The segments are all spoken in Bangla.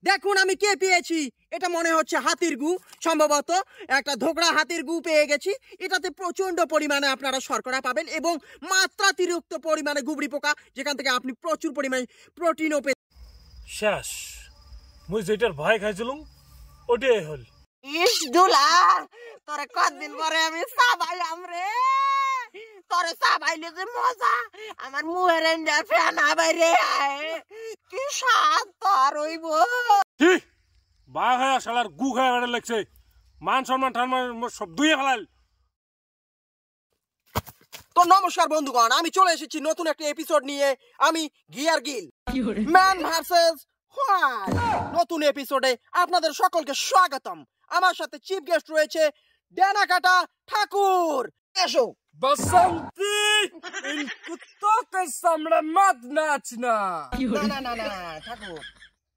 দেখুন আমি কে পেয়েছি। এটা মনে হচ্ছে হাতির গু, সম্ভবত একটা ধোকরা হাতির গু পেয়ে গেছি। এটাতে প্রচন্ড পরিমাণে আপনারা শর্করা পাবেন এবং মাত্রাতিরিক্ত পরিমাণে গুবড়ি পোকা, যেখান থেকে আপনি প্রচুর পরিমাণে প্রোটিনও পেয়ে। শেষ মুই যেটার ভয় খাইছিলাম ওটাই হল। ইস দুলা, তোরে কতদিন পরে আমি চাবাইলাম রে। তোরে চাবাইলে যে মজা, আমার মুহের এন্ডার ফেনা বাইরে কি স্বাদ তোর হইব। কি বা খায়া শালার গু খায়া বেড়ে লাগছে, মান সম্মান ঠান্মান সব দুইয়ে ফেলাল। তো নমস্কার বন্ধুগণ, আমি চলে এসেছি নতুন একটা এপিসোড নিয়ে। আমি gear Gill man versus white নতুন এপিসোডে আপনাদের সকলকে স্বাগতম। আমার সাথে চিফ গেস্ট রয়েছে ডেনাকাটা ঠাকুর। এসো। बसंती इन कुत्तों के सामने मत नाचना। না না না না ঠাকুর,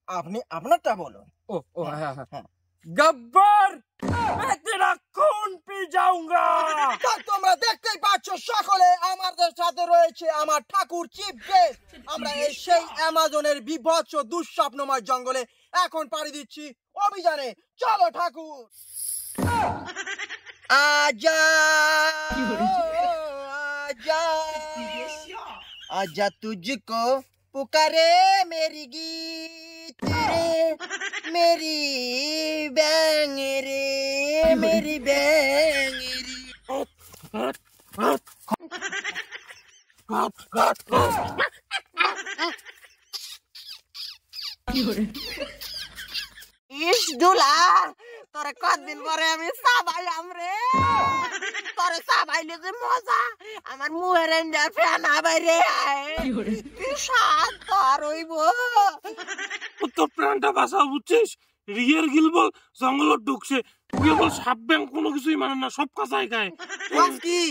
আপনি আপনারটা বলুন। ओ ओ हाँ हाँ गब्बर, मैं तेरा खून पी जाऊंगा। তো তোমরা দেখতেই পাচ্ছ সকলে আমাদের সাথে রয়েছে আমার ঠাকুর চিফ গেস্ট। আমরা এই সেই অ্যামাজনের বিভৎস দুঃস্বপ্নময় জঙ্গলে এখন পাড়ি দিচ্ছি অভিযানে। চলো ঠাকুর। आजा आजा आजा तुझको पुकारे मेरी गीत रे, मेरी बैंग रे, मेरी बैंग रे। ইস দুলা, তোরে কতদিন পরে আমি চাবাইলাম রে। তোরে চাবাইলে যে মজা, আমার মুহের এন্ডার ফেনা বাইরে কি স্বাদ তোর হইব। তোর প্রাণটা বাঁচা বুঝছিস? রিয়ার গিল বল জঙ্গলত ঢুকছে, তুই বল সাপ ব্যাং কোনো কিছুই মানে না, সব কাঁচাই খায়। কি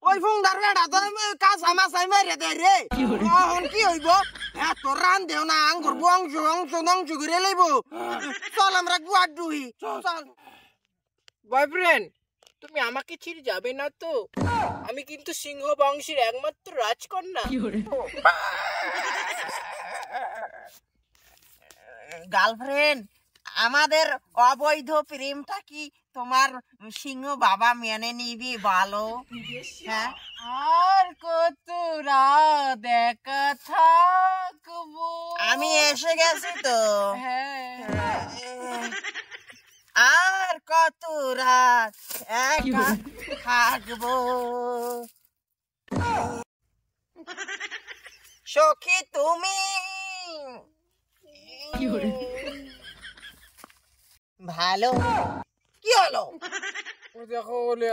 ওই ফোনটার বেড়া তো কাঁচা মাছাই মেরে দেয় রে। এখন কি হইব? হ্যাঁ তোর রান দেও না, আঙ্গুর বংশ অংশ ধ্বংস করে লইব। চল আমরা গুয়ার ডুই। চল বয়ফ্রেন্ড, তুমি আমাকে ছেড়ে যাবে না তো? আমি কিন্তু সিংহ বংশের একমাত্র রাজকন্যা। গার্লফ্রেন্ড, আমাদের অবৈধ প্রেমটা কি তোমার সিংহ বাবা মেনে নিবি বলো? হ্যাঁ, আর কত রাত একা থাকবো। আমি এসে গেছি তো। হ্যাঁ, আর কত রাত একা থাকবো। সখী তুমি ভালো। কি হলো? দেখো বলে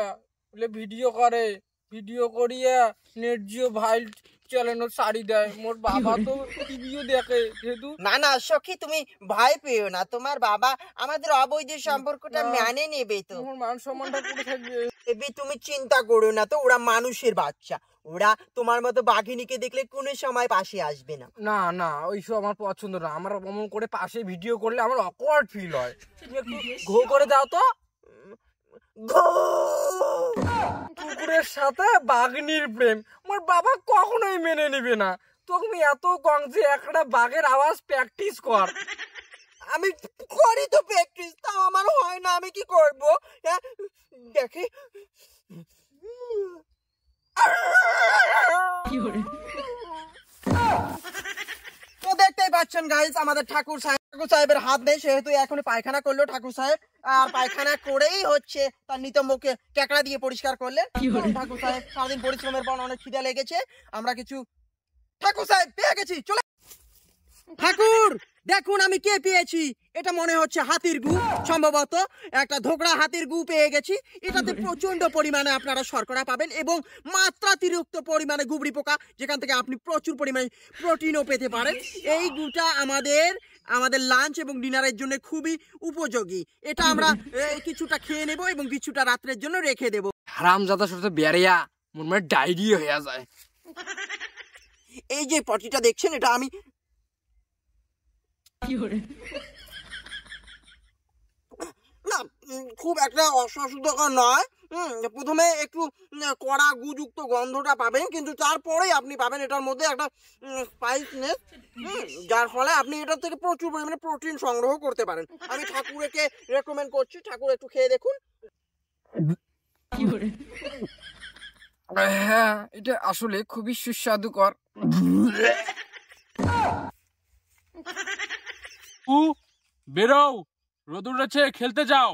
ভিডিও করে, ভিডিও করিয়া নেট জিও ভাইল চ্যানেল সারি দেয়। মোর বাবা তো টিভিও দেখে যেহেতু। না না সখী, তুমি ভয় পেও না, তোমার বাবা আমাদের অবৈধ সম্পর্কটা মেনে নেবে তো। মোর মান সম্মানটা করে থাকবে। এবি তুমি চিন্তা করো না তো, ওরা মানুষের বাচ্চা, ওরা তোমার মতো বাঘিনীকে দেখলে কোনো সময় পাশে আসবে না। না না, ওইসব আমার পছন্দ না। আমার অমন করে পাশে ভিডিও করলে আমার অকওয়ার্ড ফিল হয়। তুমি একটু ঘো করে দাও তো। কুকুরের সাথে বাঘিনীর প্রেম মোর বাবা কখনোই মেনে নিবে না। তুমি এত কম যে একটা বাঘের আওয়াজ প্র্যাকটিস কর। আমি করি তো প্র্যাকটিস, তাও আমার হয় না, আমি কি করব? দেখি তো দেখতেই পাচ্ছেন গাইস, আমাদের ঠাকুর সাহেবের হাত নেই, সেহেতু এখন পায়খানা করলো ঠাকুর সাহেব। আর পায়খানা করেই হচ্ছে তার নিতম্বকে ক্যাকড়া দিয়ে পরিষ্কার করলেন। ঠাকুর সাহেব সারাদিন পরিশ্রমের পর অনেক খিদা লেগেছে, আমরা কিছু ঠাকুর সাহেব পেয়ে গেছি। চলে ঠাকুর, দেখুন আমি কে পেয়েছি। এটা মনে হচ্ছে হাতির গু, সম্ভবত একটা ধোকরা হাতির গু পেয়ে গেছি। এটাতে প্রচন্ড পরিমাণে আপনারা শর্করা পাবেন এবং মাত্রাতিরিক্ত পরিমাণে গুবড়ি পোকা, যেখান থেকে আপনি প্রচুর পরিমাণে প্রোটিনও পেতে পারেন। এই গুটা আমাদের লাঞ্চ এবং ডিনারের জন্য খুবই উপযোগী। এটা আমরা কিছুটা খেয়ে নেব এবং কিছুটা রাত্রের জন্য রেখে দেব। হারামজাদার সাথে বেরিয়া মোর মানে ডায়রিয়া হয়ে যায়। এই যে পটিটা দেখছেন, এটা আমি না খুব একটা অস্বাস্থ্যকর নয়, প্রথমে একটু কড়া গুযুক্ত গন্ধটা পাবেন, কিন্তু তারপরে আপনি পাবেন এটার মধ্যে একটা স্পাইসনেস, যার ফলে আপনি এটার থেকে প্রচুর পরিমাণে প্রোটিন সংগ্রহ করতে পারেন। আমি ঠাকুরকে রেকমেন্ড করছি, ঠাকুর একটু খেয়ে দেখুন। হ্যাঁ, এটা আসলে খুবই সুস্বাদুকর। বেরো, রোদ উঠেছে, খেলতে যাও।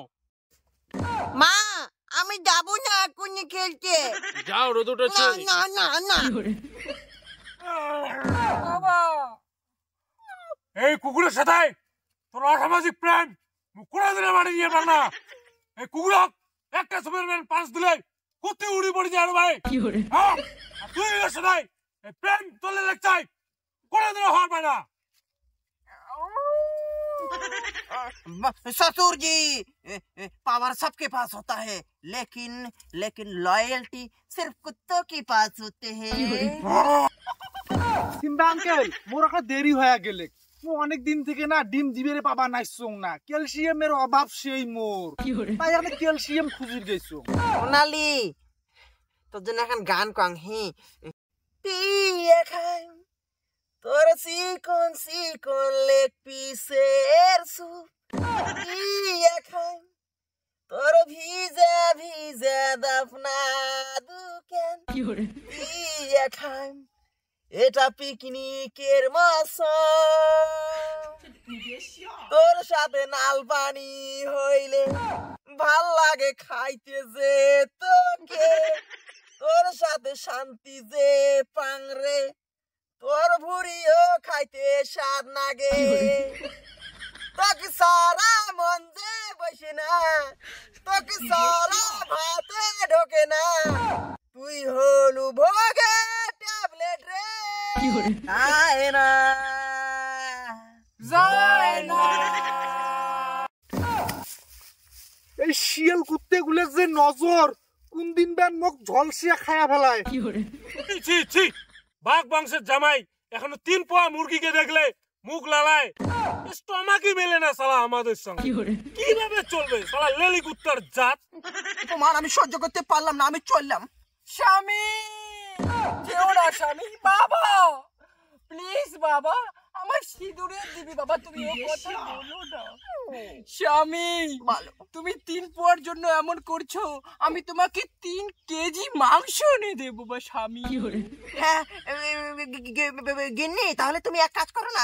মা, আমি যাবো না এখনই খেলতে। যাও, রোদ উঠেছে। না না না। বাবা, এই কুকুরের সাথে তোর অসামাজিক প্রেম মুকুরা দিলে বাড়ি নিয়ে পার না। এই কুকুরক একটা সুপারম্যান পাঁচ দিলে কুত্তি উড়ি পড়ে যায় ভাই। তুই এর সাথে এই প্রেম তোলে লেগছাই করে দিলে হওয়ার পায় না। ससुर जी, पावर सबके पास होता है, लेकिन लॉयल्टी सिर्फ कुत्तों के पास होते हैं। সিম্বা আঙ্কেল, মোর একটা দেরি হয়ে গেলে। মো অনেক দিন থেকে না ডিম দিবেরে পাবা নাইছং না, ক্যালসিয়ামের অভাব সেই মোর, তাই আমি ক্যালসিয়াম খুঁজির গেছো। সোনালি, তোর জন্য এখন গান কং হি পিয়ে খাই তোর সিকন লেগ পিসের সুপ, পিয়ে খাই তোর ভিজে দফনা দুকেন, পিয়ে খাই এটা পিকনিকের মৌসুম, তোর সাথে নাল পানি হইলে ভাল লাগে খাইতে যে তোকে, তোর সাথে শান্তি যে পাংরে, তোর ভুড়িও খাইতে স্বাদ লাগে, তোকে সারা মন যে বসে না, তোকে সারা ভাতে ঢোকে না, তুই হলু ভোগে ট্যাবলেট রে, যায় না যায় না। এই শিয়াল কুত্তে গুলো যে নজর, কোন দিন ব্যান মুখ ঝলসিয়া খায়া ফেলায়। ছি ছি, বাঘ বংশের জামাই এখনো 3 পোয়া মুরগিকে দেখলে মুখ লালায়। স্টমাকই মেলে না শালা আমাদের সঙ্গে। কিভাবে চলবে শালা লেলি কুত্তার জাত। তোমার আমি সহ্য করতে পারলাম না, আমি চললাম। স্বামী, কেউ না স্বামী। বাবা প্লিজ, বাবা আমার সিঁদুরে দিবি বাবা, তুমি ও কথা বলো না। স্বামী, তুমি 3 পোয়ার জন্য এমন করছো, আমি তোমাকে 3 কেজি মাংস এনে দেবো বা স্বামী। হ্যাঁ গিন্নি, তাহলে তুমি এক কাজ করো না,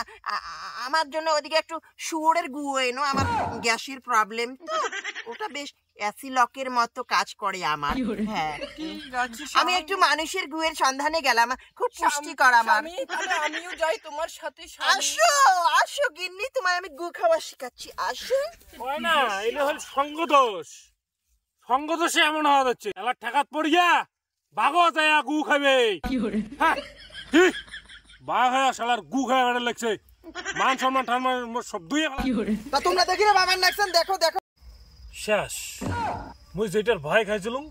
আমার জন্য ওদিকে একটু শুয়োরের গু এনো, আমার গ্যাসের প্রবলেম, ওটা বেশ অ্যাসিলকের মতো কাজ করে আমার। হ্যাঁ ঠিক আছে, আমি একটু মানুষের গুয়ের সন্ধানে গেলাম, খুব পুষ্টিকর আমার। স্বামী, তাহলে আমিও যাই তোমার সাথে। আসো আসো গিন্নি, তোমায় আমি গু খাওয়া শিখাচ্ছি, আসো। হয় না, এটা হল সঙ্গদোষ। সঙ্গদোষে এমন হওয়া যাচ্ছে, এলা ঠেকাত পড়িয়া বাঘও যায় গু খাবে। হ্যাঁ ঠিক, বাঘ হয়ে শালার গু খায় বেড়ে লাগছে। মান সম্মান ঠান্মান সব দুই। তা তোমরা দেখি না বাবার নাকশন, দেখো দেখো। শেষ, মুই যেটার ভয় খাইছিলুম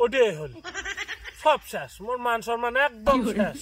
ওটাই হল সব শেষ। মোর মান সম্মান একদম শেষ।